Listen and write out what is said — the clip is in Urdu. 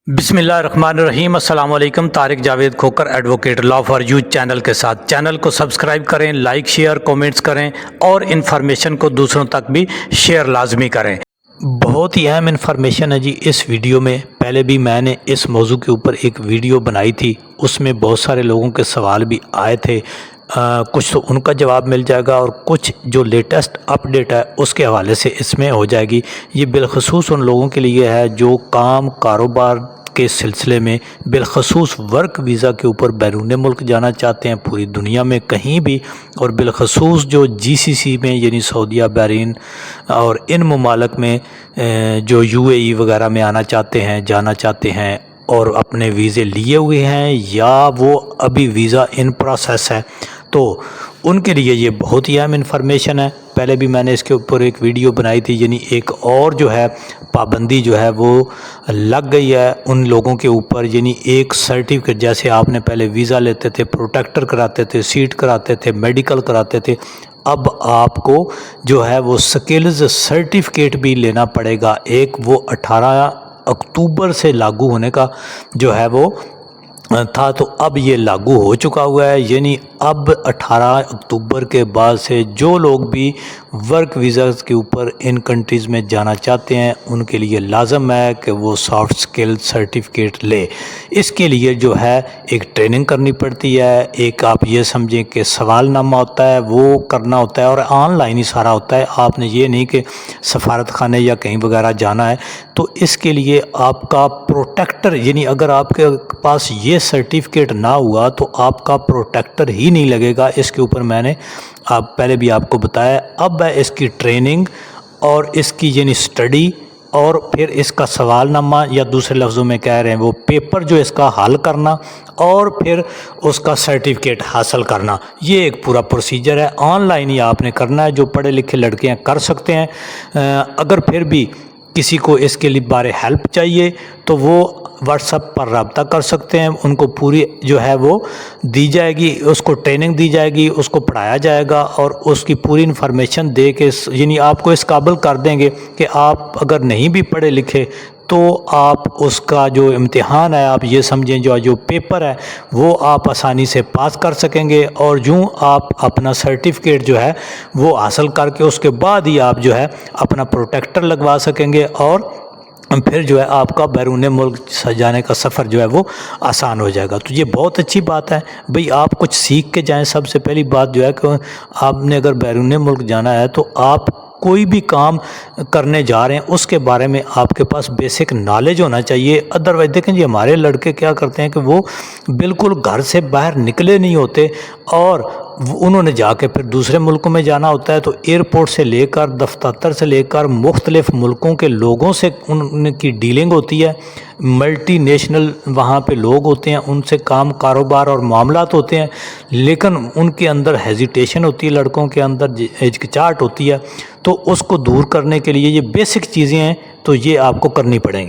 بسم اللہ الرحمن الرحیم۔ السلام علیکم۔ Tariq Javed Khokhar advocate law for you channel کے ساتھ چینل کو سبسکرائب کریں، لائک شیئر کومنٹس کریں اور انفارمیشن کو دوسروں تک بھی شیئر لازمی کریں۔ بہت ہی اہم انفارمیشن ہے جی اس ویڈیو میں۔ پہلے بھی میں نے اس موضوع کے اوپر ایک ویڈیو بنائی تھی، اس میں بہت سارے لوگوں کے سوال بھی آئے تھے، کچھ تو ان کا جواب مل جائے گا اور کچھ جو لیٹسٹ اپڈیٹ ہے اس کے حوالے سے اس میں ہو جائے گی۔ یہ بالخصوص ان لوگوں کے لیے ہے جو کام کاروبار کے سلسلے میں بالخصوص ورک ویزا کے اوپر بیرون ملک جانا چاہتے ہیں، پوری دنیا میں کہیں بھی، اور بالخصوص جو جی سی سی میں یعنی سعودیہ، بحرین اور ان ممالک میں جو یو اے ای وغیرہ میں آنا چاہتے ہیں، جانا چاہتے ہیں اور اپنے ویزے لیے ہوئے ہیں یا وہ ابھی ویزا ان پروسیس ہے، تو ان کے لیے یہ بہت ہی اہم انفارمیشن ہے۔ پہلے بھی میں نے اس کے اوپر ایک ویڈیو بنائی تھی، یعنی ایک اور جو ہے پابندی جو ہے وہ لگ گئی ہے ان لوگوں کے اوپر، یعنی ایک سرٹیفکیٹ، جیسے آپ نے پہلے ویزا لیتے تھے، پروٹیکٹر کراتے تھے، سیٹ کراتے تھے، میڈیکل کراتے تھے، اب آپ کو جو ہے وہ سکلز سرٹیفکیٹ بھی لینا پڑے گا۔ ایک وہ 18 اکتوبر سے لاگو ہونے کا جو ہے وہ تھا، تو اب یہ لاگو ہو چکا ہوا ہے، یعنی اب 18 اکتوبر کے بعد سے جو لوگ بھی ورک ویزاز کے اوپر ان کنٹریز میں جانا چاہتے ہیں ان کے لیے لازم ہے کہ وہ سافٹ سکل سرٹیفکیٹ لے۔ اس کے لیے جو ہے ایک ٹریننگ کرنی پڑتی ہے، ایک آپ یہ سمجھیں کہ سوال نامہ ہوتا ہے وہ کرنا ہوتا ہے اور آن لائن ہی سارا ہوتا ہے۔ آپ نے یہ نہیں کہ سفارت خانے یا کہیں وغیرہ جانا ہے، تو اس کے لیے آپ کا پروٹیکٹر، یعنی اگر آپ کے پاس یہ سرٹیفکیٹ نہ ہوا تو آپ کا پروٹیکٹر ہی نہیں لگے گا۔ اس کے اوپر میں نے پہلے بھی آپ کو بتایا، اب ہے اس کی ٹریننگ اور اس کی یعنی سٹڈی اور پھر اس کا سوال نامہ، یا دوسرے لفظوں میں کہہ رہے ہیں وہ پیپر جو اس کا حل کرنا اور پھر اس کا سرٹیفکیٹ حاصل کرنا۔ یہ ایک پورا پروسیجر ہے، آن لائن ہی آپ نے کرنا ہے۔ جو پڑھے لکھے لڑکے ہیں کر سکتے ہیں، اگر پھر بھی کسی کو اس کے لیے بارے ہیلپ چاہیے تو وہ واٹس ایپ پر رابطہ کر سکتے ہیں، ان کو پوری جو ہے وہ دی جائے گی، اس کو ٹریننگ دی جائے گی، اس کو پڑھایا جائے گا اور اس کی پوری انفارمیشن دے کے یعنی آپ کو اس قابل کر دیں گے کہ آپ اگر نہیں بھی پڑھے لکھے تو آپ اس کا جو امتحان ہے، آپ یہ سمجھیں جو پیپر ہے وہ آپ آسانی سے پاس کر سکیں گے، اور جو آپ اپنا سرٹیفکیٹ جو ہے وہ حاصل کر کے اس کے بعد ہی آپ جو ہے اپنا پروٹیکٹر لگوا سکیں گے، اور پھر جو ہے آپ کا بیرون ملک جانے کا سفر جو ہے وہ آسان ہو جائے گا۔ تو یہ بہت اچھی بات ہے بھئی، آپ کچھ سیکھ کے جائیں۔ سب سے پہلی بات جو ہے کہ آپ نے اگر بیرون ملک جانا ہے تو آپ کوئی بھی کام کرنے جا رہے ہیں اس کے بارے میں آپ کے پاس بیسک نالج ہونا چاہیے۔ ادروائز دیکھیں جی، ہمارے لڑکے کیا کرتے ہیں کہ وہ بالکل گھر سے باہر نکلے نہیں ہوتے، اور انہوں نے جا کے پھر دوسرے ملکوں میں جانا ہوتا ہے، تو ایئرپورٹ سے لے کر دفتر سے لے کر مختلف ملکوں کے لوگوں سے ان کی ڈیلنگ ہوتی ہے، ملٹی نیشنل وہاں پہ لوگ ہوتے ہیں، ان سے کام کاروبار اور معاملات ہوتے ہیں، لیکن ان کے اندر ہیزیٹیشن ہوتی ہے، لڑکوں کے اندر ہچکچاہٹ ہوتی ہے، تو اس کو دور کرنے کے لیے یہ بیسک چیزیں ہیں، تو یہ آپ کو کرنی پڑیں گی۔